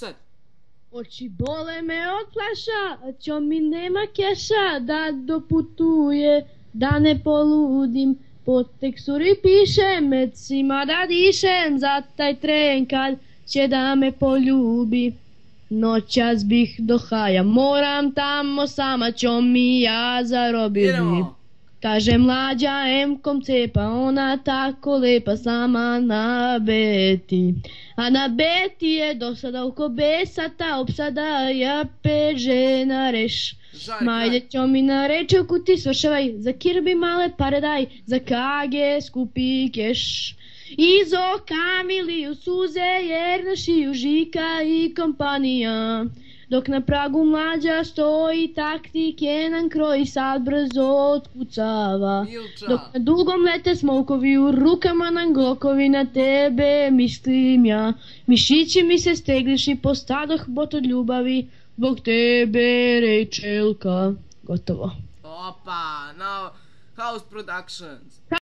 sad? Oči bole me od flaša, a čo mi nema keša da doputuje, da ne poludim. Po teksturi pišem, medcima da dišem, za taj tren kad će da me poljubi. Noćas bih do haja, moram tamo sama, čo mi ja zarobili. Idemo. Kaže mlađa M-kom cepa, ona tako lepa sama na beti. A na beti je dosada oko besata, opsada ja peže na reš. Majde čo mi na rečevku ti svršavaj, za kirbi male pare daj, za kage skupi keš. Izo Kamiliju suze jer na šiju Žika i kompanija. Dok na pragu mlađa stoji, taktik je nam kroji, sad brzo otkucava. Dok na dugom lete smokovi, u rukama nam glokovi, na tebe mislim ja. Mišići mi se stegliši, postadoh bot od ljubavi, zbog tebe Rejčelka. Gotovo. Opa, now House Productions.